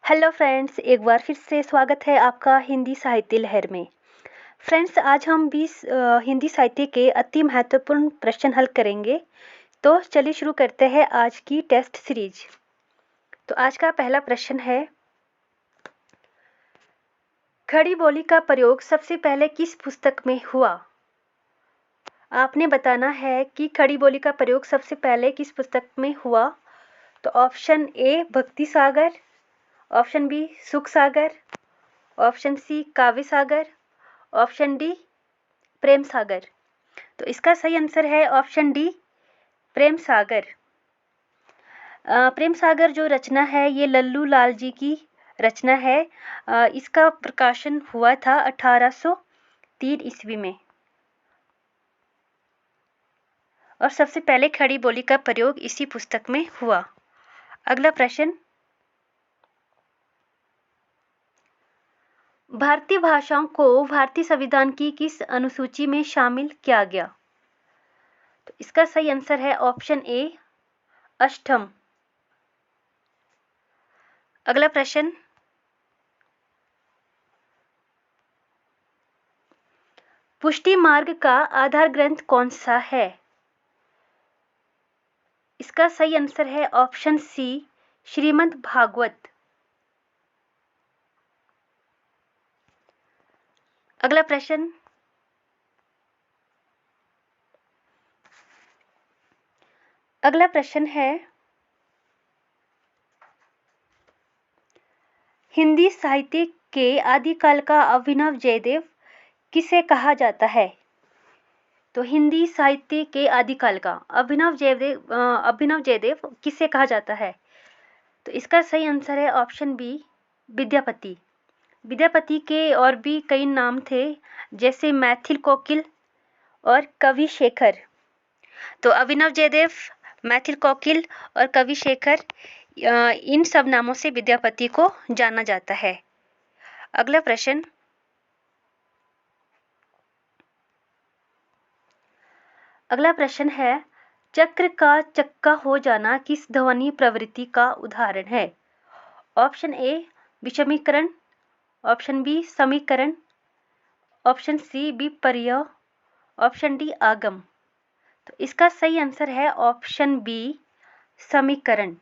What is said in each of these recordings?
Hello friends, एक बार फिर से स्वागत है आपका हिंदी साहित्य लहर में। फ्रेंड्स, आज हम 20 हिंदी साहित्य के अति महत्वपूर्ण प्रश्न हल करेंगे। तो चलिए शुरू करते हैं आज की टेस्ट सीरीज। तो आज का पहला प्रश्न है, खड़ी बोली का प्रयोग सबसे पहले किस पुस्तक में हुआ? आपने बताना है कि खड़ी बोली का प्रयोग सबसे पहले किस पुस्तक में हुआ। तो ऑप्शन ए भक्ति सागर, ऑप्शन बी सुख सागर, ऑप्शन सी काव्य सागर, ऑप्शन डी प्रेम सागर। तो इसका सही आंसर है ऑप्शन डी प्रेम सागर। प्रेम सागर जो रचना है ये लल्लू लाल जी की रचना है। इसका प्रकाशन हुआ था 1803 ईस्वी में और सबसे पहले खड़ी बोली का प्रयोग इसी पुस्तक में हुआ। अगला प्रश्न, भारतीय भाषाओं को भारतीय संविधान की किस अनुसूची में शामिल किया गया? तो इसका सही आंसर है ऑप्शन ए अष्टम। अगला प्रश्न, पुष्टि मार्ग का आधार ग्रंथ कौन सा है? इसका सही आंसर है ऑप्शन सी श्रीमद् भागवत। अगला प्रश्न, है हिंदी साहित्य के आदिकाल का अभिनव जयदेव किसे कहा जाता है? तो हिंदी साहित्य के आदिकाल का अभिनव जयदेव किसे कहा जाता है? तो इसका सही आंसर है ऑप्शन बी विद्यापति। विद्यापति के और भी कई नाम थे, जैसे मैथिल कोकिल और कवि शेखर। तो अभिनव जयदेव, मैथिल कोकिल और कवि शेखर, इन सब नामों से विद्यापति को जाना जाता है। अगला प्रश्न, है चक्र का चक्का हो जाना किस ध्वनि प्रवृत्ति का उदाहरण है? ऑप्शन ए विषमीकरण, ऑप्शन बी समीकरण, ऑप्शन सी विपर्य, ऑप्शन डी आगम। तो इसका सही आंसर है ऑप्शन बी समीकरण।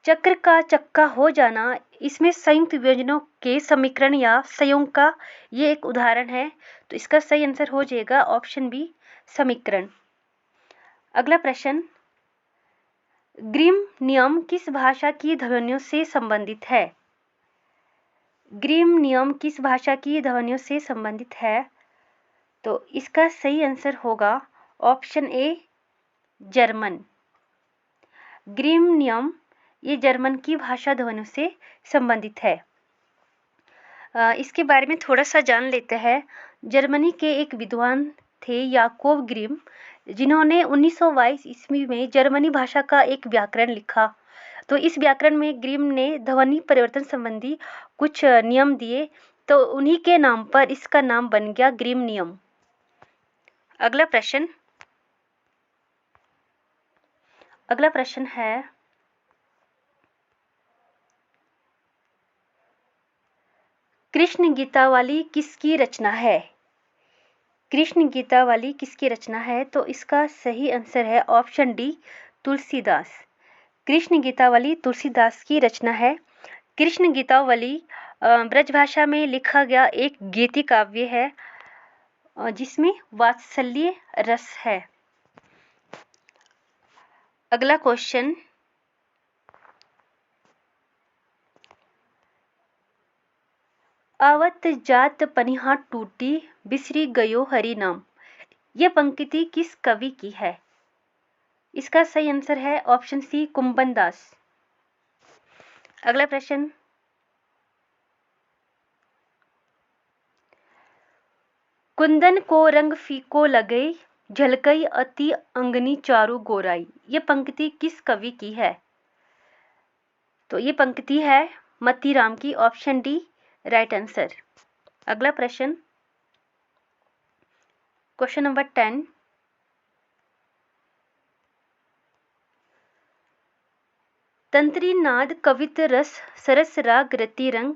चक्र का चक्का हो जाना, इसमें संयुक्त व्यंजनों के समीकरण या संयोग का ये एक उदाहरण है। तो इसका सही आंसर हो जाएगा ऑप्शन बी समीकरण। अगला प्रश्न, ग्रीम नियम किस भाषा की ध्वनियों से संबंधित है? ग्रीम नियम किस भाषा की ध्वनियों से संबंधित है? तो इसका सही आंसर होगा ऑप्शन ए जर्मन। ग्रीम नियम ये जर्मन की भाषा ध्वनियों से संबंधित है। इसके बारे में थोड़ा सा जान लेते हैं। जर्मनी के एक विद्वान थे याकोब ग्रीम, जिन्होंने 1922 ईस्वी में जर्मनी भाषा का एक व्याकरण लिखा। तो इस व्याकरण में ग्रीम ने ध्वनि परिवर्तन संबंधी कुछ नियम दिए, तो उन्हीं के नाम पर इसका नाम बन गया ग्रीम नियम। अगला प्रश्न है, कृष्ण गीतावली किसकी रचना है? कृष्ण गीतावली किसकी रचना है? तो इसका सही आंसर है ऑप्शन डी तुलसीदास। कृष्ण गीतावली तुलसीदास की रचना है। कृष्ण गीतावली ब्रजभाषा में लिखा गया एक गीति काव्य है, जिसमें वात्सल्य रस है। अगला क्वेश्चन, आवत जात पनिहा टूटी बिसरी गयो हरि नाम, यह पंक्ति किस कवि की है? इसका सही आंसर है ऑप्शन सी कुंभन दास। अगला प्रश्न, कुंदन को रंग फीको लगे झलकई अति अंगनी चारु गोराई, ये पंक्ति किस कवि की है? तो ये पंक्ति है मतीराम की, ऑप्शन डी राइट आंसर। अगला प्रश्न, क्वेश्चन नंबर 10, तंत्री नाद कवित रस सरस राग रति रंग,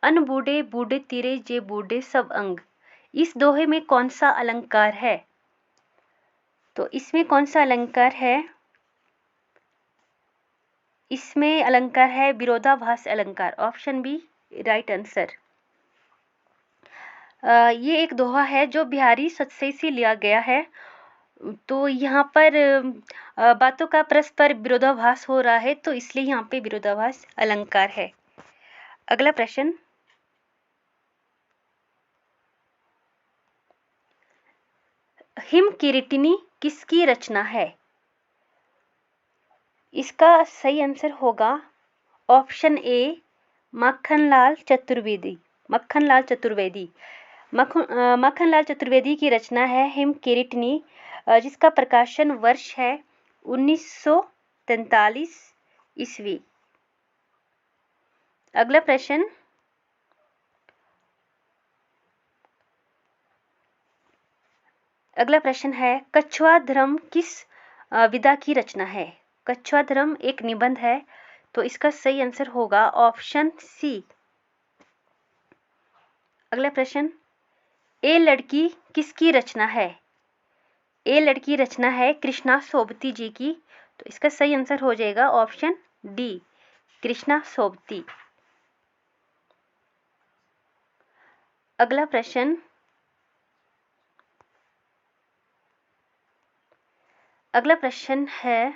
अन बूढ़े बूढ़े तीरे जे बूढ़े सब अंग। इस दोहे में कौन सा अलंकार है? तो इसमें कौन सा अलंकार है? इसमें अलंकार है विरोधाभास अलंकार, ऑप्शन बी राइट आंसर। ये एक दोहा है जो बिहारी सतसई से लिया गया है। तो यहाँ पर बातों का परस्पर विरोधाभास हो रहा है, तो इसलिए यहाँ पे विरोधाभास अलंकार है। अगला प्रश्न, हिम किरीटिनी किसकी रचना है? इसका सही आंसर होगा ऑप्शन ए माखनलाल चतुर्वेदी। माखनलाल चतुर्वेदी माखनलाल चतुर्वेदी की रचना है हिम किरीटिनी, जिसका प्रकाशन वर्ष है 1943 ईस्वी। अगला प्रश्न, है कछुआ धर्म किस विधा की रचना है? कछुआ धर्म एक निबंध है, तो इसका सही आंसर होगा ऑप्शन सी। अगला प्रश्न, ए लड़की किसकी रचना है? ए लड़की रचना है कृष्णा सोबती जी की, तो इसका सही आंसर हो जाएगा ऑप्शन डी कृष्णा सोबती। अगला प्रश्न, है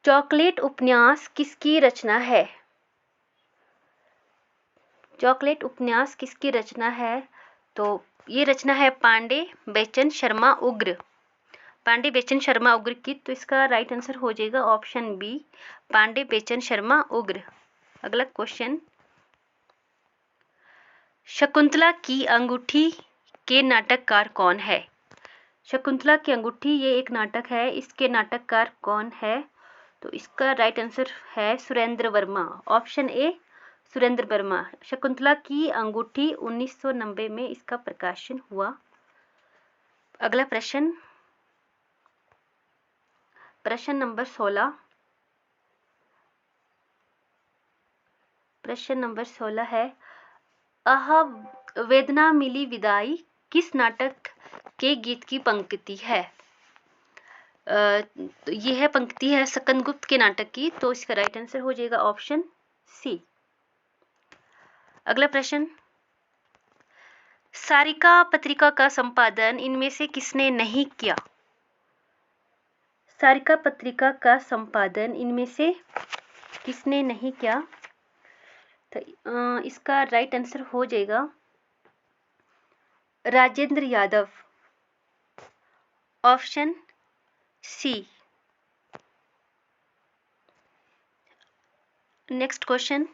चॉकलेट उपन्यास किसकी रचना है? चॉकलेट उपन्यास किसकी रचना है? तो ये रचना है पांडे बेचन शर्मा उग्र। पांडे बेचन शर्मा उग्र की, तो इसका राइट आंसर हो जाएगा ऑप्शन बी पांडे बेचन शर्मा उग्र। अगला क्वेश्चन, शकुंतला की अंगूठी के नाटककार कौन है? शकुंतला की अंगूठी ये एक नाटक है, इसके नाटककार कौन है? तो इसका राइट आंसर है सुरेंद्र वर्मा, ऑप्शन ए सुरेंद्र वर्मा। शकुंतला की अंगूठी 1990 में इसका प्रकाशन हुआ। अगला प्रश्न, नंबर 16। प्रश्न नंबर 16 है आह वेदना मिली विदाई किस नाटक के गीत की पंक्ति है? तो ये है पंक्ति है सकंदगुप्त के नाटक की, तो इसका राइट आंसर हो जाएगा ऑप्शन सी। अगला प्रश्न, सारिका पत्रिका का संपादन इनमें से किसने नहीं किया? सारिका पत्रिका का संपादन इनमें से किसने नहीं किया? तो इसका राइट आंसर हो जाएगा Rajendra Yadav, option C. Next question,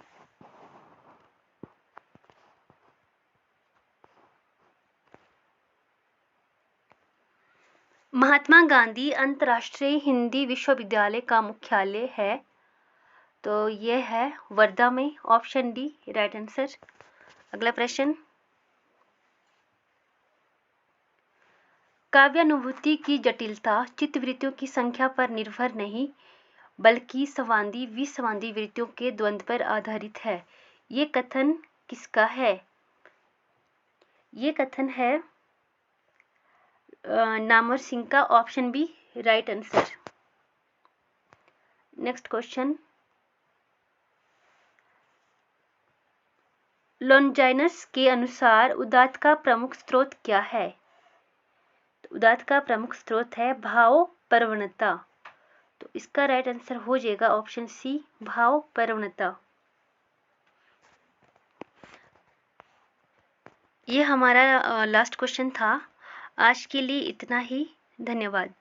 Mahatma Gandhi अंतर्राष्ट्रीय हिंदी विश्वविद्यालय का मुख्यालय है, तो यह है वर्धा में, ऑप्शन डी राइट आंसर। अगला प्रश्न, काव्यानुभूति की जटिलता चित्तवृत्तियों की संख्या पर निर्भर नहीं बल्कि संवादी विसंवादी वृत्तियों के द्वंद्व पर आधारित है। ये कथन किसका है? ये कथन है नामवर सिंह का, option B right answer. Next question, Longinus के अनुसार उदात्त का प्रमुख स्रोत क्या है? तो उदात्त का प्रमुख स्रोत है भाव प्रवणता, तो इसका राइट आंसर हो जाएगा ऑप्शन सी भाव प्रवणता। ये हमारा लास्ट क्वेश्चन था। आज के लिए इतना ही, धन्यवाद।